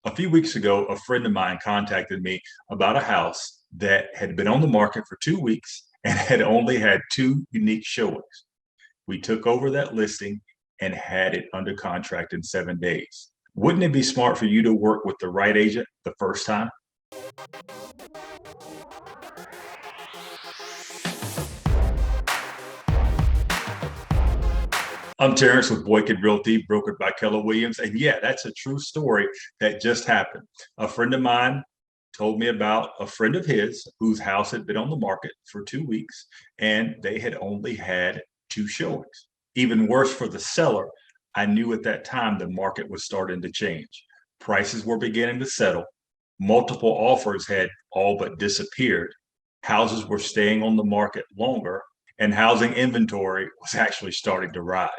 A few weeks ago, a friend of mine contacted me about a house that had been on the market for 2 weeks and had only had two unique showings. We took over that listing and had it under contract in 7 days. Wouldn't it be smart for you to work with the right agent the first time? I'm Terrence with Boykin Realty, brokered by Keller Williams. And yeah, that's a true story that just happened. A friend of mine told me about a friend of his whose house had been on the market for 2 weeks and they had only had two showings. Even worse for the seller, I knew at that time the market was starting to change. Prices were beginning to settle. Multiple offers had all but disappeared. Houses were staying on the market longer, and housing inventory was actually starting to rise.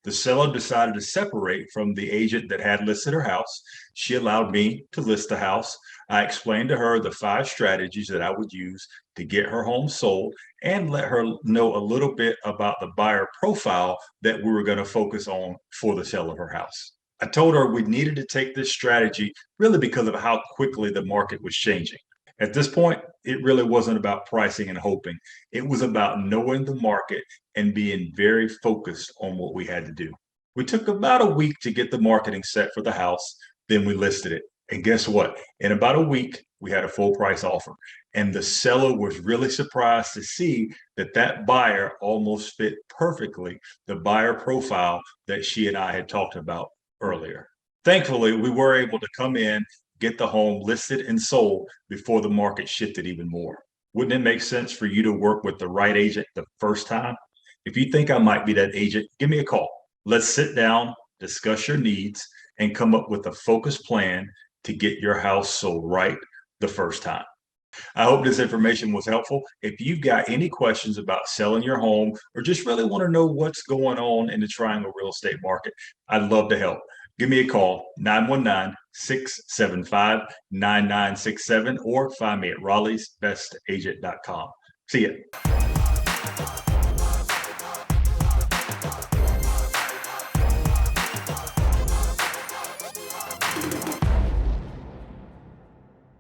The seller decided to separate from the agent that had listed her house. She allowed me to list the house. I explained to her the five strategies that I would use to get her home sold and let her know a little bit about the buyer profile that we were going to focus on for the sale of her house. I told her we needed to take this strategy really because of how quickly the market was changing. At this point, it really wasn't about pricing and hoping. It was about knowing the market and being very focused on what we had to do. We took about a week to get the marketing set for the house, then we listed it. And guess what? In about a week, we had a full price offer. And the seller was really surprised to see that that buyer almost fit perfectly the buyer profile that she and I had talked about earlier. Thankfully, we were able to come in, get the home listed and sold before the market shifted even more. Wouldn't it make sense for you to work with the right agent the first time? If you think I might be that agent, give me a call. Let's sit down, discuss your needs, and come up with a focused plan to get your house sold right the first time. I hope this information was helpful. If you've got any questions about selling your home or just really want to know what's going on in the Triangle real estate market, I'd love to help. Give me a call, 919-675-9967, or find me at raleighsbestagent.com. See ya.